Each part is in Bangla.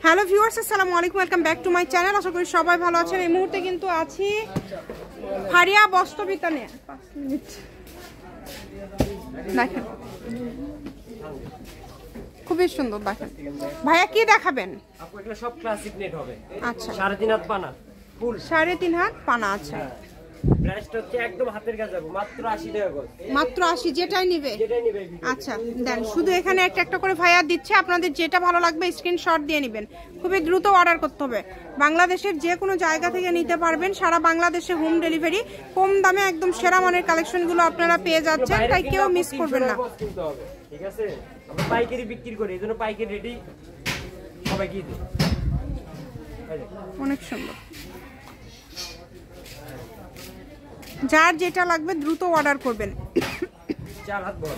হ্যালো ভিউয়ার্স, আসসালামু আলাইকুম, welcome back to my channel. আশা করি সবাই ভালো আছেন। এই মুহূর্তে কিন্তু আছি ফারিয়া বস্ত্রবিতানে। 5 মিনিট দেখেন, খুবই সুন্দর। দেখেন ভাইয়া কি দেখাবেন? আপু এগুলো সব ক্লাসিক নেট হবে। আচ্ছা, 3.5 হাত পানা, ফুল 3.5 হাত পানা আছে। প্রাইসটা হচ্ছে একদম হাতের কাছে যাবে, মাত্র 80 টাকা গজ। মাত্র 80, যেটাই নিবে। আচ্ছা দেন, শুধু এখানে একটা একটা করে ভাইয়া দিচ্ছে, আপনাদের যেটা ভালো লাগবে স্ক্রিনশট দিয়ে নেবেন। খুবই দ্রুত অর্ডার করতে হবে। বাংলাদেশের যে কোনো জায়গা থেকে নিতে পারবেন, সারা বাংলাদেশে হোম ডেলিভারি, কম দামে একদম সেরা মানের কালেকশনগুলো আপনারা পেয়ে যাচ্ছেন, তাই কেউ মিস করবেন না। ঠিক আছে, আমরা পাইকারি বিক্রি করি, এজন্য পাইকারি রেডি সবাইকে দিই। অনেক সুন্দর। যার যেটা লাগবে দ্রুত অর্ডার করবেন। 4 হাত বড়,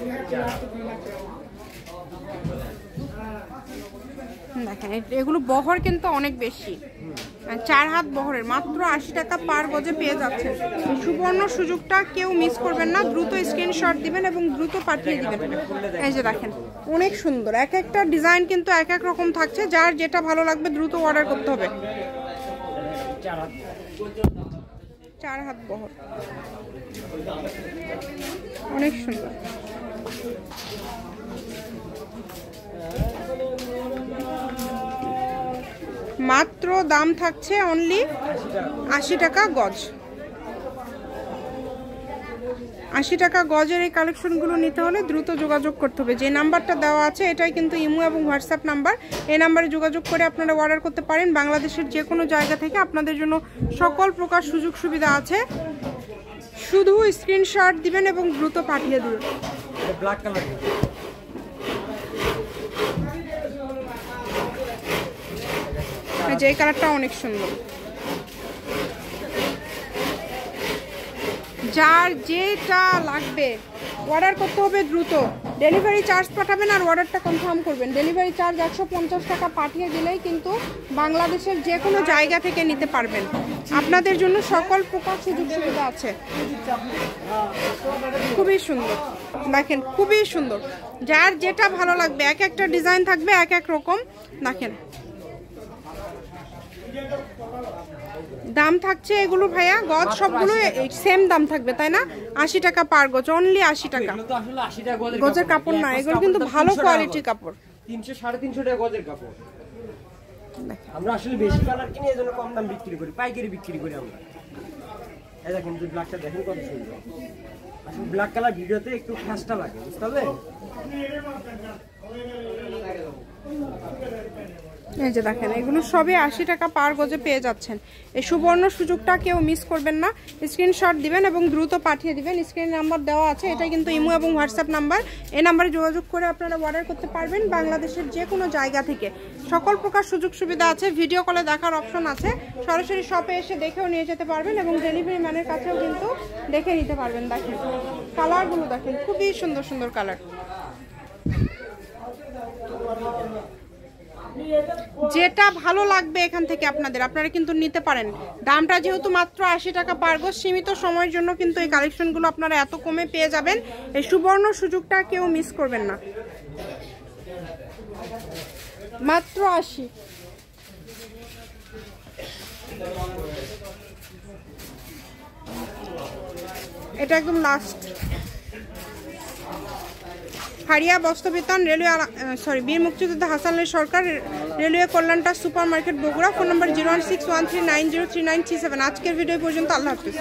দেখেন এগুলো বহর কিন্তু অনেক বেশি, 4 হাত বহরের, মাত্র 80 টাকা পার গজে পেয়ে যাচ্ছেন। সুবর্ণ সুযোগটা কেউ মিস করবেন না, দ্রুত স্ক্রিনশট দিবেন এবং দ্রুত পাঠিয়ে দিবেন। এই যে দেখেন অনেক সুন্দর, এক একটা ডিজাইন কিন্তু এক এক রকম থাকছে। যার যেটা ভালো লাগবে দ্রুত অর্ডার করতে হবে। 4 হাত বহর, অনেক সুন্দর। মাত্র দাম থাকছে অনলি 80 টাকা গজ। 80 টাকা গজের এই কালেকশনগুলো নিতে হলে দ্রুত যোগাযোগ করতে হবে। যে নাম্বারটা দেওয়া আছে এটাই কিন্তু ইমো এবং হোয়াটসঅ্যাপ নাম্বার। এই নাম্বারে যোগাযোগ করে আপনারা অর্ডার করতে পারেন। বাংলাদেশের যে কোনো জায়গা থেকে আপনাদের জন্য সকল প্রকার সুযোগ সুবিধা আছে। শুধু স্ক্রিনশট দিবেন এবং দ্রুত পাঠিয়ে দিবেন। ব্ল্যাক কালার, যে কালারটা অনেক সুন্দর। যার যেটা লাগবে অর্ডার করতে হবে দ্রুত। ডেলিভারি চার্জ পাঠাবেন আর অর্ডারটা কনফার্ম করবেন। ডেলিভারি চার্জ 150 টাকা পাঠিয়ে দিলেই কিন্তু বাংলাদেশের যে কোনো জায়গা থেকে নিতে পারবেন। আপনাদের জন্য সকল প্রকার সুযোগ সুবিধা আছে। খুবই সুন্দর, দেখেন খুবই সুন্দর। যার যেটা ভালো লাগবে, এক একটা ডিজাইন থাকবে এক এক রকম। দেখেন দাম থাকছে এগুলো ভাইয়া গজ সবগুলো সেম দাম থাকবে, তাই না? 80 টাকা পার গজ, অনলি 80 টাকা। এগুলো তো আসলে 80 টাকা গজের কাপড় না, এগুলো কিন্তু ভালো কোয়ালিটির কাপড়। 300 350 টাকা গজের কাপড়। আমরা আসলে বেশি কালার কিনে এজন্য কম দাম বিক্রি করি, পাইকারি বিক্রি করি আমরা। এই দেখেন যে ব্ল্যাকটা দেখেন কত সুন্দর। আসলে ব্ল্যাক কালার ভিডিওতে একটু খাসটা লাগে, বুঝতে পারলে? এই যে দেখেন এগুলো সবই 80 টাকা পার গজে পেয়ে যাচ্ছেন। এই সুবর্ণ সুযোগটা কেউ মিস করবেন না। স্ক্রিনশট দিবেন এবং দ্রুত পাঠিয়ে দিবেন। স্ক্রিন নাম্বার দেওয়া আছে, এটা কিন্তু ইমো এবং হোয়াটসঅ্যাপ নাম্বার। এই নাম্বারে যোগাযোগ করে আপনারা অর্ডার করতে পারবেন বাংলাদেশের যে কোনো জায়গা থেকে। সকল প্রকার সুযোগ সুবিধা আছে। ভিডিও কলে দেখার অপশন আছে, সরাসরি শপে এসে দেখেও নিয়ে যেতে পারবেন এবং ডেলিভারি ম্যানের কাছেও কিন্তু দেখে নিতে পারবেন। দেখেন কালারগুলো, দেখেন খুবই সুন্দর সুন্দর কালার। যেটা ভালো লাগবে এখান থেকে আপনারা কিন্তু নিতে পারেন। দামটা যেহেতু মাত্র 80 টাকা পার গজ, সীমিত সময়ের জন্য কিন্তু এই কালেকশনগুলো আপনারা এত কমে পেয়ে যাবেন। এই সুবর্ণ সুযোগটা কেউ মিস করবেন না। মাত্র 80। এটা একদম লাস্ট। ফারিয়া বস্ত্রবিতান, রেলওয়ে বীর মুক্তিযোদ্ধা হাসান আলী সরকার, রেলওয়ে কল্যাণটা super market, Bogura. Phone number 01613903937। আজকের ভিডিও পর্যন্ত, আল্লাহ হাফিজ।